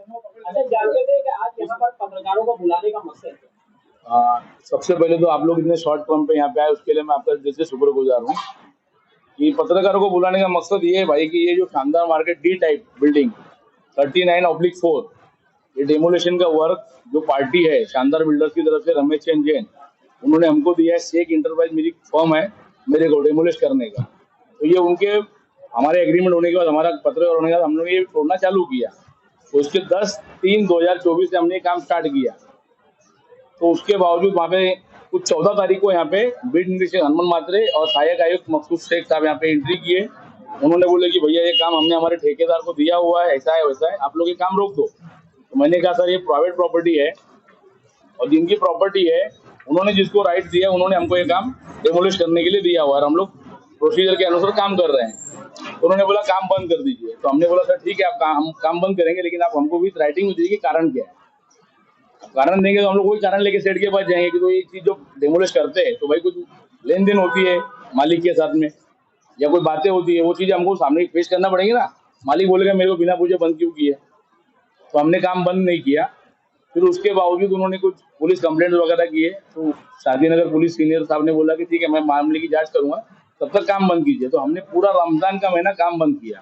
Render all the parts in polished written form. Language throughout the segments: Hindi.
अच्छा, जानते थे कि आज यहाँ पर पत्रकारों को बुलाने का मकसद है? सबसे पहले तो आप लोग इतने शॉर्ट टर्म पे यहाँ पे आए, उसके लिए मैं आपका दिल से शुक्रगुजार हूँ। कि पत्रकारों को बुलाने का मकसद ये है भाई कि ये जो शानदार मार्केट डी टाइप बिल्डिंग 39/4 ये डेमोलेशन का वर्क जो पार्टी है शानदार बिल्डर्स की तरफ से रमेश चंद जैन उन्होंने हमको दिया है। शेख इंटरप्राइज मेरी फर्म है मेरे को डेमोलिश करने का। तो ये उनके हमारे एग्रीमेंट होने के बाद, हमारा पत्र होने के बाद हम लोग ये तोड़ना चालू किया। तो उसके 10/3/2024 से हमने ये काम स्टार्ट किया। तो उसके बावजूद वहाँ पे कुछ 14 तारीख को यहाँ पे बीट निरीक्षक हनुमान मात्रे और सहायक आयुक्त मकसूद शेख साहब यहाँ पे एंट्री किए। उन्होंने बोले कि भैया ये काम हमने हमारे ठेकेदार को दिया हुआ है, ऐसा है वैसा है, आप लोग ये काम रोक दो। तो मैंने कहा सर ये प्राइवेट प्रॉपर्टी है और जिनकी प्रॉपर्टी है उन्होंने जिसको राइट दिया उन्होंने हमको ये काम डेमोलिश करने के लिए दिया हुआ है, हम लोग प्रोसीजर के अनुसार काम कर रहे हैं। तो उन्होंने बोला काम बंद कर दीजिए। तो हमने बोला सर ठीक है आप हम काम बंद करेंगे, लेकिन आप हमको भी राइटिंग में दीजिए कारण क्या है। कारण देंगे तो हम लोग कोई कारण लेके सेठ के पास जाएंगे कि तो ये चीज जो डेमोलिश करते हैं तो भाई कुछ लेन देन होती है मालिक के साथ में या कोई बातें होती है, वो चीजें हमको सामने पेश करना पड़ेगी ना। मालिक बोलेगा मेरे को बिना पूछे बंद क्यों किया। तो हमने काम बंद नहीं किया। फिर उसके बावजूद उन्होंने कुछ पुलिस कंप्लेंट वगैरह किए। तो शादीनगर पुलिस सीनियर साहब ने बोला कि ठीक है मैं मामले की जांच करूंगा, तब तक काम बंद कीजिए। तो हमने पूरा रमजान का महीना काम बंद किया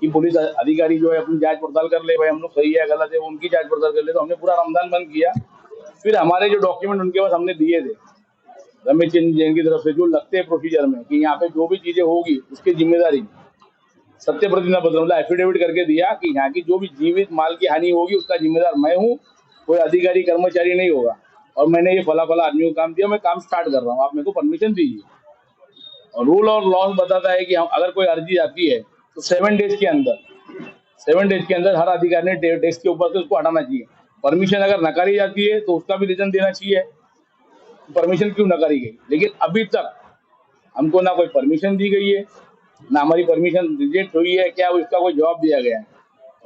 कि पुलिस अधिकारी जो है अपनी जांच पड़ताल कर ले, भाई हम लोग सही है गलत है उनकी जांच पड़ताल कर ले। तो हमने पूरा रमजान बंद किया। फिर हमारे जो डॉक्यूमेंट उनके पास हमने दिए थे रमेश चंद जैन की तरफ से जो लगते हैं प्रोसीजर में कि यहाँ पे जो भी चीजें होगी उसकी जिम्मेदारी सत्य प्रतिज्ञा पत्र मतलब एफिडेविट करके दिया कि यहाँ की जो भी जीवित माल की हानि होगी उसका जिम्मेदार मैं हूँ, कोई अधिकारी कर्मचारी नहीं होगा। और मैंने ये फला फला आदमियों को काम दिया, मैं काम स्टार्ट कर रहा हूँ, आप मेरे को परमिशन दीजिए। और रूल और लॉ बताता है कि हम अगर कोई अर्जी आती है तो 7 डेज के अंदर हर अधिकारी ने डेस्क के ऊपर से उसको हटाना चाहिए। परमिशन अगर नकारी जाती है तो उसका भी रीजन देना चाहिए परमिशन क्यों नकारी गई। लेकिन अभी तक हमको ना कोई परमिशन दी गई है, ना हमारी परमिशन रिजेक्ट हुई है क्या उसका कोई जवाब दिया गया है।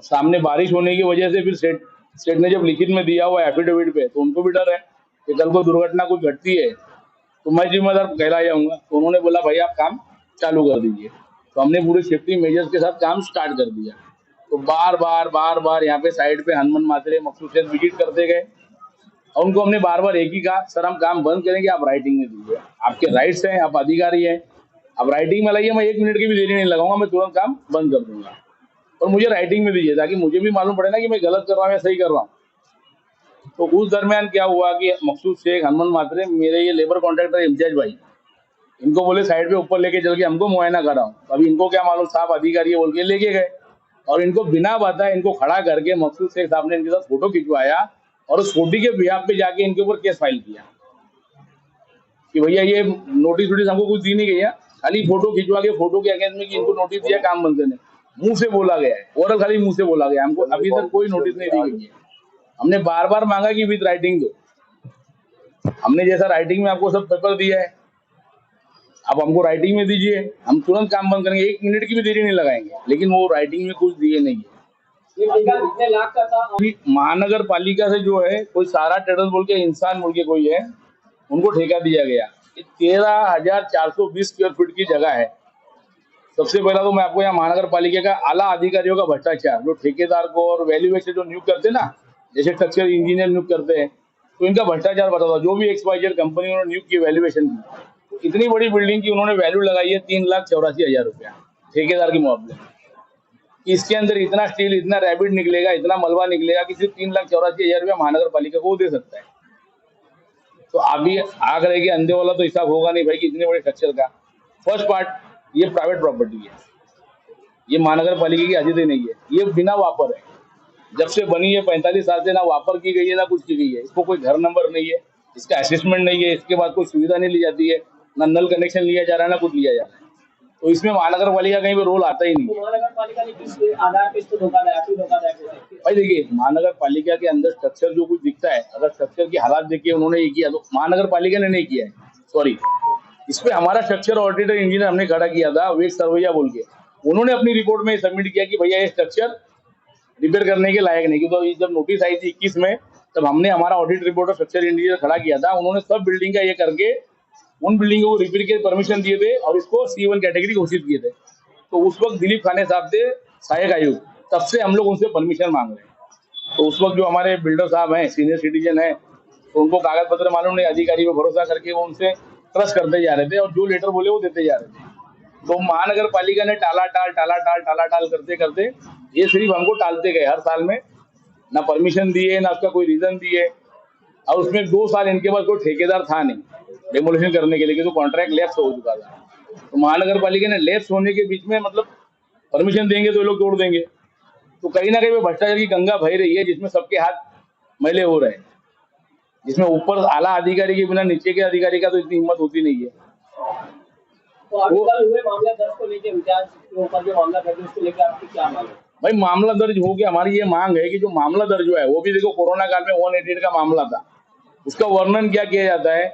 सामने बारिश होने की वजह से फिर स्टेट ने जब लिखित में दिया हुआ एफिडेविट पे तो उनको भी डर है कि कल को दुर्घटना कुछ घटती है तो मैं जिम्मेदार कहला जाऊंगा। तो उन्होंने बोला भाई आप काम चालू कर दीजिए। तो हमने पूरे सेफ्टी मेजर्स के साथ काम स्टार्ट कर दिया। तो बार बार यहाँ पे साइड पे हनुमान मात्रे मकसूद से विजिट करते गए और उनको हमने बार बार एक ही कहा सर हम काम बंद करेंगे, आप राइटिंग में दीजिए, आपके राइट्स हैं, आप अधिकारी हैं, आप राइटिंग में लाइए, मैं 1 मिनट की भी देरी नहीं लगाऊंगा, मैं तुरंत काम बंद कर दूंगा। और मुझे राइटिंग में दीजिए ताकि मुझे भी मालूम पड़े ना कि मैं गलत कर रहा हूँ या सही कर रहा हूँ। तो उस दरमियान क्या हुआ कि मकसूद शेख हनुमान मात्रे मेरे ये लेबर कॉन्ट्रैक्टर इम्तियाज भाई इनको बोले साइड पे ऊपर लेके चल के हमको मुआयना कराओ। अभी इनको क्या मालूम साहब अधिकारी बोल के लेके गए और इनको बिना बताए इनको खड़ा करके मकसूद शेख साहब ने इनके साथ फोटो खिंचवाया और उस फोटो के बिहाफ पे जाके इनके ऊपर केस फाइल किया कि भैया ये नोटिस वोटिस हमको कुछ दी नहीं गई है, खाली फोटो खिंचवा के फोटो के अगेंस्ट में कि इनको नोटिस दिया काम बंद करने। मुंह से बोला गया है, ओरल खाली मुंह से बोला गया, हमको अभी तक कोई नोटिस नहीं दी गई है। हमने बार बार मांगा कि विद राइटिंग दो, हमने जैसा राइटिंग में आपको सब पेपर दिया है आप हमको राइटिंग में दीजिए, हम तुरंत काम बंद करेंगे, 1 मिनट की भी देरी नहीं लगाएंगे। लेकिन वो राइटिंग में कुछ दिए नहीं है। ये ठेका कितने लाख का था? महानगर पालिका से जो है कोई सारा ट्रेडर्स बोल के इंसान बोल के कोई है उनको ठेका दिया गया। 13,420 स्क्वायर फीट की जगह है। सबसे पहला तो मैं आपको यहाँ महानगर पालिका का आला अधिकारियों का भ्रष्टाचार जो ठेकेदार को और वैल्यूएशन जो नियुक्त करते हैं ना, जैसे स्ट्रक्चर इंजीनियर नियुक्त करते हैं तो इनका भ्रष्टाचार बताता जो भी XYZ कंपनी उन्होंने नियुक्त की वैल्यूएशन की। तो इतनी बड़ी बिल्डिंग की उन्होंने वैल्यू लगाई है 3,84,000 रुपया ठेकेदार के मुकाबले। इसके अंदर इतना स्टील इतना रैबिट निकलेगा इतना मलबा निकलेगा कि सिर्फ 3,84,000 रुपया महानगर पालिका को दे सकता है। तो अभी आग रहेगी अंधे वाला तो हिसाब होगा नहीं भाई कि इतने बड़े स्ट्रक्चर का। फर्स्ट पार्ट ये प्राइवेट प्रॉपर्टी है, ये महानगर पालिका की हदीद नहीं है, ये बिना वापर है। जब से बनी है 45 साल से ना वापर की गई है ना कुछ की गई है। इसको कोई घर नंबर नहीं है, इसका असेसमेंट नहीं है, इसके बाद कोई सुविधा नहीं ली जाती है, ना नल कनेक्शन लिया जा रहा है ना कुछ लिया जा रहा है। तो इसमें महानगर पालिका कहीं भी रोल आता ही नहीं। महानगर पालिका ने किस आधार पे इसको धोखाधड़ी? भाई देखिए महानगर पालिका के अंदर स्ट्रक्चर जो कुछ दिखता है, अगर स्ट्रक्चर की हालात देखिए उन्होंने ये किया तो महानगर पालिका ने नहीं किया है, सॉरी। इस पे हमारा स्ट्रक्चर ऑडिटर इंजीनियर हमने खड़ा किया था वेद सरवैया बोल के, उन्होंने अपनी रिपोर्ट में सबमिट किया कि भैया ये स्ट्रक्चर रिपेयर करने के लायक नहीं। क्योंकि जब नोटिस आई थी 21 में तब हमने हमारा ऑडिट रिपोर्ट और स्ट्रक्चर इंजीनियर खड़ा किया था, उन्होंने सब बिल्डिंग का ये करके उन बिल्डिंगों को रिपेयर के परमिशन दिए थे और इसको C1 कैटेगरी घोषित किए थे। तो उस वक्त दिलीप खाने साहब थे सहायक आयुक्त, तब से हम लोग उनसे परमिशन मांग रहे हैं। तो उस वक्त जो हमारे बिल्डर साहब हैं, सीनियर सिटीजन हैं, तो उनको कागज पत्र मालूम नहीं, अधिकारी पे भरोसा करके वो उनसे ट्रस्ट करते जा रहे थे और जो लेटर बोले वो देते जा रहे थे। तो महानगर पालिका ने टाला टाल करते करते ये सिर्फ हमको टालते गए हर साल में, ना परमिशन दिए ना उसका कोई रीजन दिए। और उसमें 2 साल इनके पास कोई ठेकेदार था नहीं डेमोलिशन करने के लिए, क्योंकि तो कॉन्ट्रैक्ट लैप्स हो चुका था। तो महानगर पालिका ने लैप्स होने के बीच में मतलब परमिशन देंगे तो ये लोग तोड़ देंगे। तो कहीं ना कहीं वो भ्रष्टाचार की गंगा बह रही है, जिसमें सबके हाथ मैले हो रहे हैं, जिसमें ऊपर आला अधिकारी के बिना नीचे के अधिकारी का तो इतनी हिम्मत होती नहीं है। तो अभी कल हुए मामला दर्ज को लेकर विचार के ऊपर जो मामला दर्ज है उसको लेकर आपकी क्या मांग है? भाई मामला दर्ज हो गया, हमारी ये मांग है कि जो मामला दर्ज हुआ है वो भी देखो कोरोना काल में 188 का मामला था। उसका वर्णन क्या किया जाता है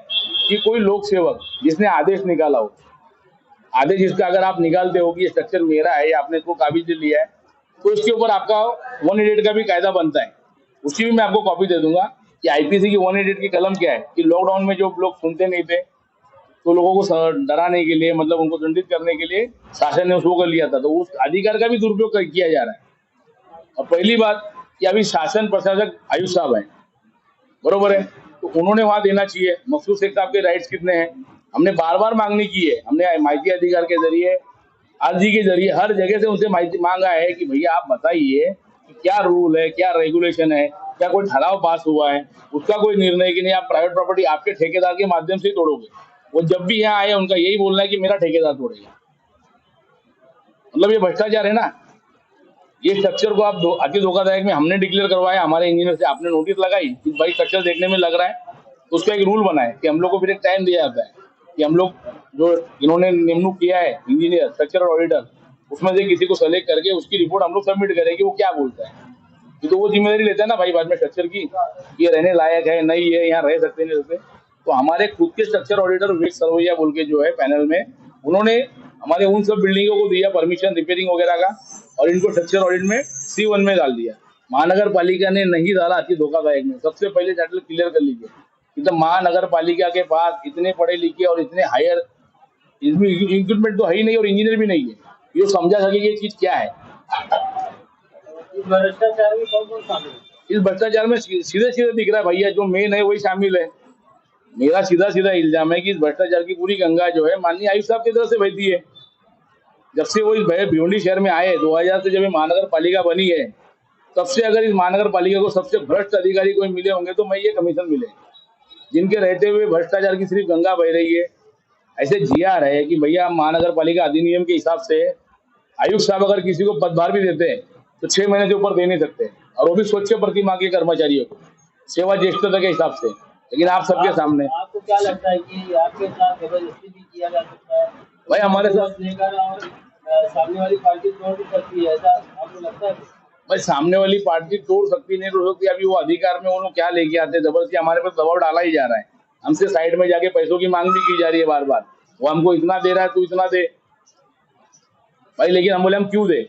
कि कोई लोक सेवक जिसने आदेश निकाला हो, आदेश जिसका अगर आप निकालते हो कि ये स्ट्रक्चर मेरा है या आपने इसको काबिज लिया है, तो इसके ऊपर आपका 188 का भी कायदा बनता है। उसकी भी मैं आपको कॉपी दे दूंगा कि आईपीसी की 188 की कलम क्या है कि लॉकडाउन में जो लोग सुनते नहीं थे तो लोगों को डराने के लिए, मतलब उनको दंडित करने के लिए शासन ने उसको कर लिया था। तो उस अधिकार का भी दुरुपयोग किया जा रहा है। और पहली बात कि अभी शासन प्रशासक आयुष साहब है, बरोबर है, तो उन्होंने वहां देना चाहिए। मखसूद शेख साहब के राइट्स कितने हैं, हमने बार बार मांगनी की है। हमने माहिती अधिकार के जरिए, अर्जी के जरिए हर जगह से उनसे माहिती मांगा है कि भैया आप बताइए कि क्या रूल है, क्या रेगुलेशन है, क्या कोई ठराव पास हुआ है, उसका कोई निर्णय कि नहीं आप प्राइवेट प्रॉपर्टी आपके ठेकेदार के माध्यम से तोड़ोगे। वो जब भी यहाँ आए उनका यही बोलना है कि मेरा ठेकेदार तोड़ेगा। मतलब ये भ्रष्टाचार है ना। ये स्ट्रक्चर को आप अति धोखादायक में हमने डिक्लेयर करवाया, हमारे इंजीनियर से आपने नोटिस लगाई कि भाई स्ट्रक्चर देखने में लग रहा है, तो उसका एक रूल बनाए कि हम लोग को फिर एक टाइम दिया जाता है कि हम लोग जो इन्होंने नियुक्त किया है इंजीनियर स्ट्रक्चर ऑडिटर, उसमें से किसी को सेलेक्ट करके उसकी रिपोर्ट हम लोग सबमिट करें कि वो क्या बोलता है। तो वो जिम्मेदारी लेता है ना भाई बाद में स्ट्रक्चर की, ये रहने लायक है नहीं है, यहाँ रह सकते नहीं रहते। तो हमारे खुद के स्ट्रक्चर ऑडिटर विवेक सरवैया बोल के जो है पैनल में, उन्होंने हमारे उन सब बिल्डिंगों को दिया परमिशन रिपेयरिंग वगैरह का, और इनको स्ट्रक्चर ऑडिट में C1 में डाल दिया। महानगर पालिका ने नहीं डाला, अति धोखादायक में। सबसे पहले टाइटल क्लियर कर लीजिए कि तो महानगर पालिका के पास इतने पढ़े लिखे और इतने हायर इक्विपमेंट तो है ही नहीं और इंजीनियर भी नहीं है, ये समझा सके ये चीज क्या है। भ्रष्टाचार में कौन कौन शामिल है? इस भ्रष्टाचार में सीधे सीधे दिख रहा है भैया, जो मेन है वही शामिल है। मेरा सीधा सीधा इल्जाम है कि इस भ्रष्टाचार की पूरी गंगा जो है माननीय आयुष साहब की तरफ से बहती है। जब से वो इस भिवंडी शहर में आए 2000 से जब ये महानगर पालिका बनी है, तब से अगर इस महानगर पालिका को सबसे भ्रष्ट अधिकारी कोई मिले होंगे तो मैं ये कमीशन मिले, जिनके रहते हुए भ्रष्टाचार की सिर्फ गंगा बह रही है। ऐसे GR है कि भैया महानगर पालिका अधिनियम के हिसाब से आयुक्त साहब अगर किसी को पदभार भी देते हैं तो 6 महीने से ऊपर दे नहीं सकते, और वो भी स्वच्छ प्रतिमा के कर्मचारियों को सेवा ज्येष्ठता के हिसाब से। लेकिन आप सबके सामने आपको क्या लगता है कि आपके साथ जबरदस्ती भी किया जा सकता है? भाई हमारे साथ लेकर और सामने वाली पार्टी तोड़ भी सकती है, ऐसा आपको लगता है? भाई सामने वाली पार्टी तोड़ सकती नहीं तोड़ सकती, अभी वो अधिकार में वो लोग क्या लेके आते हैं, जबरदस्ती हमारे पर दबाव डाला ही जा रहा है। हमसे साइड में जाके पैसों की मांग भी की जा रही है बार बार, वो हमको इतना दे रहा है तू इतना दे भाई। लेकिन हम बोले हम क्यों दे,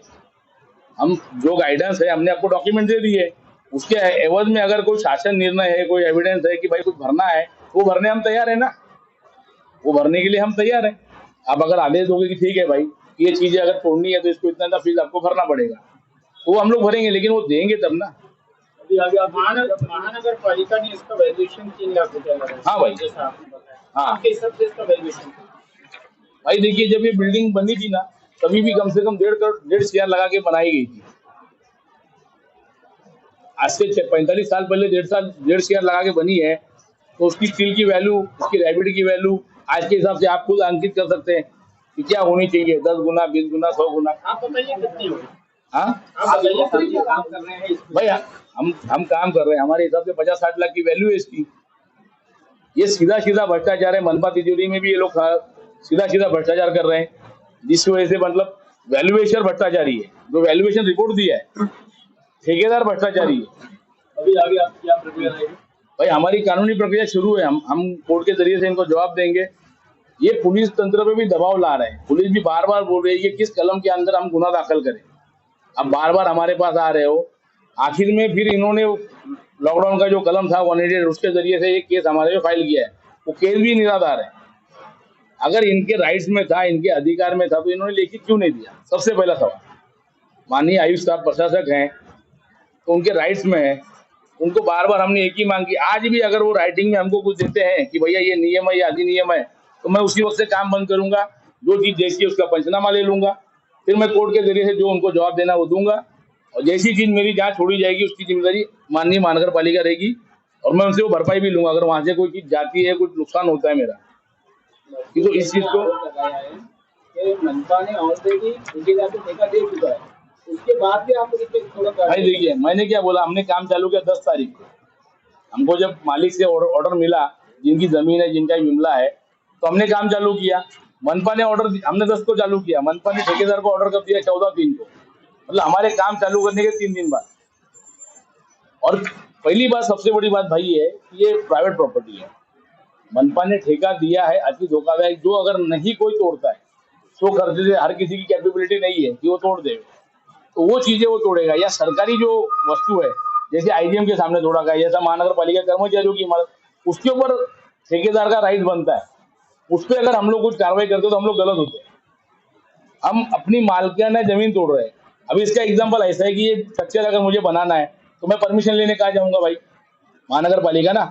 हम जो गाइडेंस है हमने आपको डॉक्यूमेंट दे दिए, उसके एवज में अगर कोई शासन निर्णय है, कोई एविडेंस है कि भाई कुछ भरना है, वो भरने हम तैयार है ना, वो भरने के लिए हम तैयार है। आप अगर आदेश दोगे कि ठीक है भाई ये चीजें अगर तोड़नी है तो इसको इतना फीस आपको भरना पड़ेगा, तो वो हम लोग भरेंगे, लेकिन वो देंगे तब ना। महानगर पालिका ने इसका वैल्यूएशन 3 लाख रुपया लगाया। हाँ भाई, जैसा आपने बताया, हाँ आपके हिसाब से इसका वैल्यूएशन भाई देखिए, जब ये बिल्डिंग बनी थी ना तभी भी कम से कम 1.5 CR लगा के बनाई गई थी। आज से 45 साल पहले 1.5 CR लगा के बनी है, तो उसकी स्टील की वैल्यू, उसकी रैबिट की वैल्यू आज के हिसाब से आप खुद अंकित कर सकते हैं कि क्या होनी चाहिए, 10 गुना 20 गुना 100 गुना। आप बताइए कितनी होगी? हाँ आप बताइए, काम कर रहे हैं भाई, हम काम कर रहे हैं, हमारे हिसाब से 50-60 लाख की वैल्यू है इसकी। ये सीधा सीधा भ्रष्टाचार है। मनपा तिजोरी में भी ये लोग सीधा सीधा भ्रष्टाचार कर रहे हैं, जिसकी वजह से मतलब वैल्यूएशन भ्रष्टाचारी है, जो वैल्यूएशन रिपोर्ट दिया है ठेकेदार भ्रष्टाचारी है। अभी आगे आप क्या प्रक्रिया रहेगी? भाई हमारी कानूनी प्रक्रिया शुरू है, हम कोर्ट के जरिए से इनको जवाब देंगे। ये पुलिस तंत्र पे भी दबाव ला रहे हैं, पुलिस भी बार बार बोल रही है कि किस कलम के अंदर हम गुना दाखिल करें। अब बार बार हमारे पास आ रहे हो, आखिर में फिर इन्होंने लॉकडाउन का जो कलम था 188 उसके जरिए से एक केस हमारे पे फाइल किया है, वो केस भी निराधार है। अगर इनके राइट्स में था, इनके अधिकार में था, तो इन्होंने लिखित क्यों नहीं दिया? सबसे पहला सवाल। माननीय आयुष साहब प्रशासक हैं, तो उनके राइट्स में है। उनको बार बार हमने एक ही मांग की, आज भी अगर वो राइटिंग में हमको कुछ देते हैं कि भैया ये नियम है, ये अधिनियम है, तो मैं उसी वक्त से काम बंद करूंगा। जो चीज देखी उसका पंचनामा ले लूंगा, फिर मैं कोर्ट के जरिए से जो उनको जवाब देना वो दूंगा। और जैसी चीज मेरी जहाँ छोड़ी जाएगी उसकी जिम्मेदारी माननीय महानगर पालिका रहेगी, और मैं उनसे वो भरपाई भी लूंगा अगर वहां से कोई चीज जाती है, कुछ नुकसान होता है मेरा। तो इस चीज को आरोप लगाया है कि मनपा ने ऑलरेडी ठेकेदार को ठेका दे चुका है, उसके बाद भी आप थोड़ा भाई देखिए, मैंने क्या बोला, हमने काम चालू किया 10 तारीख को। हमको जब मालिक से ऑर्डर मिला, जिनकी जमीन है, जिनका विमला है, तो हमने काम चालू किया। मनपा ने ऑर्डर, हमने 10 को चालू किया, मनपा ने ठेकेदार को ऑर्डर कर दिया 14/3 को, मतलब हमारे काम चालू करने के 3 दिन बाद। और पहली बात, सबसे बड़ी बात भाई है कि ये प्राइवेट प्रॉपर्टी है, मनपा ने ठेका दिया है। अति धोखाधड़ी, जो अगर नहीं कोई तोड़ता है, तो खर्चे से, हर किसी की कैपेबिलिटी नहीं है कि वो तोड़ दे, तो वो चीजें वो तोड़ेगा। या सरकारी जो वस्तु है, जैसे आईजीएम के सामने तोड़ा गया, जैसा महानगर पालिका कर्मचारियों की इमारत, उसके ऊपर ठेकेदार का राइट बनता है। उस पर अगर हम लोग कुछ कार्रवाई करते तो हम लोग गलत होते हैं। हम अपनी मालिकाना जमीन तोड़ रहे हैं। अभी इसका एग्जाम्पल ऐसा है कि ये स्ट्रक्चर अगर मुझे बनाना है तो मैं परमिशन लेने कहाँ जाऊंगा भाई? महानगर पालिका ना।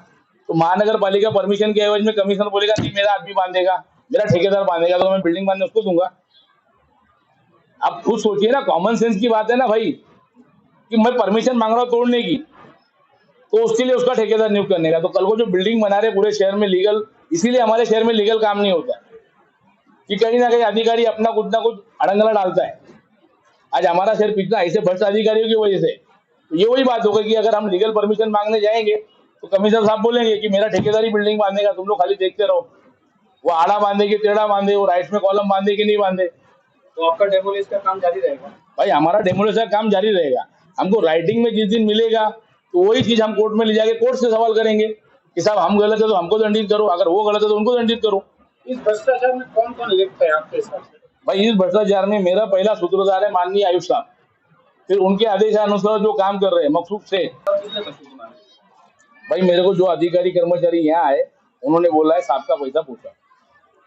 तो महानगर पालिका परमिशन के एवज में कमिश्नर बोलेगा नहीं मेरा आदमी बांधेगा, मेरा ठेकेदार बांधेगा, तो मैं बिल्डिंग बांधने उसको दूंगा। आप खुद सोचिए ना, कॉमन सेंस की बात है ना भाई, कि मैं परमिशन मांग रहा हूँ तोड़ने की, तो उसके लिए उसका ठेकेदार नियुक्त करने का। तो कल को जो बिल्डिंग बना रहे पूरे शहर में लीगल, इसीलिए हमारे शहर में लीगल काम नहीं होता कि कहीं ना कहीं अधिकारी अपना कुछ ना कुछ अड़ंगला डालता है। आज हमारा शहर पिछला ऐसे भ्रष्ट अधिकारियों की वजह से। तो ये वही बात होगी कि अगर हम लीगल परमिशन मांगने जाएंगे तो कमिश्नर साहब बोलेंगे कि मेरा ठेकेदारी बिल्डिंग बांधेगा, तुम लोग खाली देखते रहो। वो आड़ा बांधे कि टेढ़ा बांधे, वो राइट में कॉलम बांधे कि नहीं बांधे। तो आपका डेमोलिश का काम जारी रहेगा भाई? हमारा डेमोलिशन का काम जारी रहेगा। हमको राइटिंग में जिस दिन मिलेगा तो वही चीज हम कोर्ट में ले जाके कोर्ट से सवाल करेंगे कि साहब हम गलत है तो हमको दंडित करो, अगर वो गलत है तो उनको दंडित करो। इस भ्रष्टाचार में कौन कौन लिप्त है आपके हिसाब से? भाई इस भ्रष्टाचार में मेरा पहला सूत्रधार है माननीय आयुक्त साहब, फिर उनके आदेशानुसार जो काम कर रहे हैं मखसूस से। भाई मेरे को जो अधिकारी कर्मचारी यहाँ आए उन्होंने बोला है साहब का पैसा पूछा,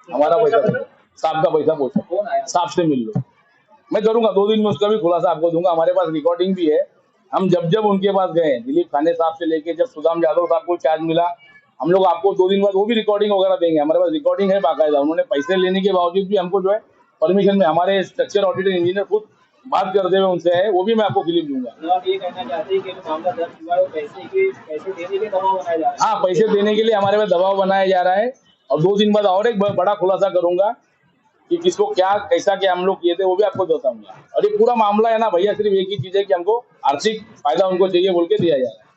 हमारा पैसा नहीं, साहब का पैसा पूछा, साहब से मिल लो। मैं करूंगा 2 दिन में उसका भी खुलासा आपको दूंगा। हमारे पास रिकॉर्डिंग भी है। हम जब जब उनके पास गए, दिलीप खाने साहब से लेके जब सुदाम यादव साहब को चार्ज मिला, हम लोग आपको 2 दिन बाद वो भी रिकॉर्डिंग वगैरह देंगे। हमारे पास रिकॉर्डिंग है बाकायदा। उन्होंने पैसे लेने के बावजूद भी हमको जो है परमिशन में, हमारे स्ट्रक्चर ऑडिटर इंजीनियर खुद बात करते हुए उनसे है, वो भी मैं आपको क्लिप दूंगा। आप ये कहना चाहते हैं कि जो मामला दर्ज हुआ है वो पैसे देने के दबाव बनाया जा रहा है? हाँ, पैसे देने के लिए हमारे पास दबाव बनाया जा रहा है। और 2 दिन बाद और एक बड़ा खुलासा करूंगा कि किसको क्या कैसा क्या हम लोग किए थे, वो भी आपको बताऊंगा। और ये पूरा मामला है ना भैया, सिर्फ एक ही चीज है कि हमको आर्थिक फायदा उनको चाहिए बोल के दिया जा रहा है।